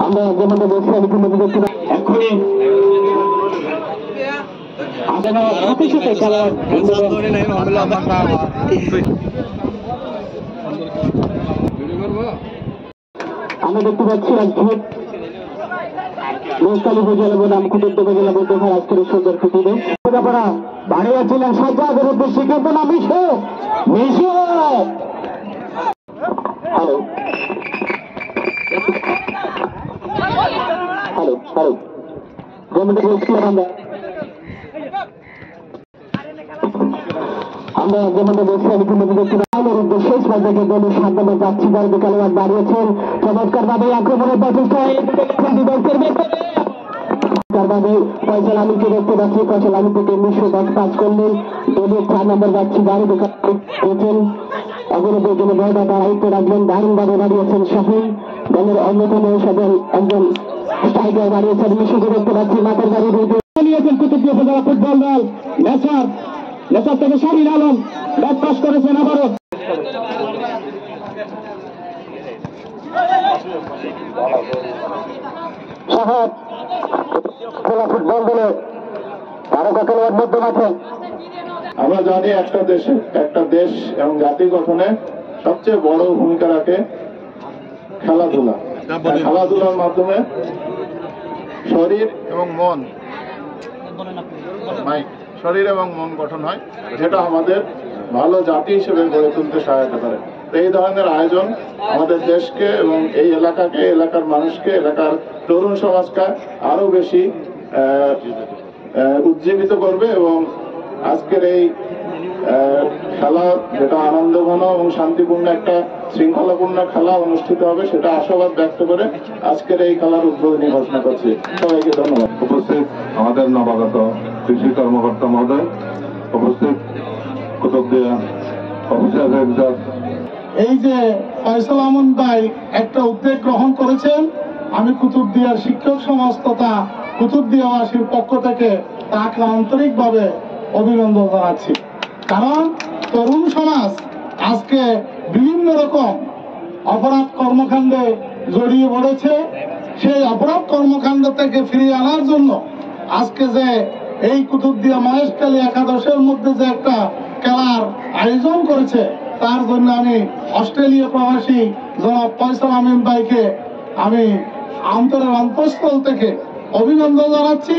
আমরা যেমনটা বলছিলাম ইতিমধ্যে দেখতে এখনই সাথে সাথে খেলার আমরা দেখতে পাচ্ছি আজকে মহেশখালী উপজেলা বনাম কুতুবদিয়া উপজেলা মধ্যে আজকের সুন্দর প্রতিদিন আপনারা দাঁড়িয়েছিলেন সজ্জাদের উদ্দেশ্যে কিন্তু না Meesho Meesho. Hello hello hello যেমনটা বলছিলাম আমরা যেমনটা বলছিলাম ইতিমধ্যে দেখতে শেষ পর্যায়ে দলের সামনে যাচ্ছি দলকে খেলোয়াড় দাঁড়িয়েছেন চমৎকার ভাবে আক্রমণের প্রচেষ্টায় ফয়সাল আলীকে দেখতে পাচ্ছি। ফয়সাল আলী থেকে মিশো ব্যাট পাস করলেন দলের 4 নম্বর যাচ্ছি গাড়ি দেখেছেন অবরোধের জন্য বড়টা দায়িত্ব রাখলেন দারুণভাবে দাঁড়িয়েছেন শাহিন দলের অন্যতম একজন স্ট্রাইকার দাঁড়িয়েছেন মিশোকে দেখতে পাচ্ছি মাথার বাড়ি নিয়েছেন কুতুবদিয়া উপজেলা ফুটবল দল নেচার থেকে শাহিন আলম ব্যাট পাস করেছেন আবারও ফুটবল দলে তারকা খেলোয়াড় মধ্য মাঠে। আমরা জানি একটা দেশ এবং জাতি গঠনে সবচেয়ে বড় ভূমিকা রাখে খেলাধুলা। খেলাধুলার মাধ্যমে শরীর এবং মন গঠন হয়, যেটা আমাদের ভালো জাতি হিসেবে গড়ে তুলতে সহায়তা করে। এই ধরনের আয়োজন আমাদের দেশকে এবং এই এলাকাকে, এলাকার মানুষকে, এলাকার তরুণ সমাজকে আরো বেশি উজ্জীবিত করবে এবং আজকের এই খেলা যেটা আনন্দঘন এবং শান্তিপূর্ণ একটা শৃঙ্খলাপূর্ণ খেলা অনুষ্ঠিত হবে সেটা আশাবাদ ব্যক্ত করে আজকের এই খেলার উদ্বোধনী ঘোষণা করছি। সবাইকে ধন্যবাদ। উপস্থিত আমাদের নবাগত কৃষি কর্মকর্তা মহোদয়, উপস্থিত কুতুবদিয়া অফিসার, এই যে ফয়সাল আহমদ ভাই একটা উদ্যোগ গ্রহণ করেছেন, আমি কুতুবদিয়ার শিক্ষক সমাজ তথা কুতুবদিয়াবাসীর পক্ষ থেকে তাকে আন্তরিকভাবে অভিনন্দন জানাচ্ছি। কারণ তরুণ সমাজ আজকে বিভিন্ন রকম অপরাধ কর্মকাণ্ডে জড়িয়ে পড়েছে। সেই অপরাধ কর্মকাণ্ড থেকে ফিরিয়ে আনার জন্য আজকে যে এই কুতুবদিয়া মহেশখালী একাদশের মধ্যে যে একটা খেলার আয়োজন করেছে, তার জন্য আমি অস্ট্রেলিয়া প্রবাসী জনাব ফয়সাল আহমদ ভাইকে আমি অন্তরের অন্তঃস্থল থেকে অভিনন্দন জানাচ্ছি।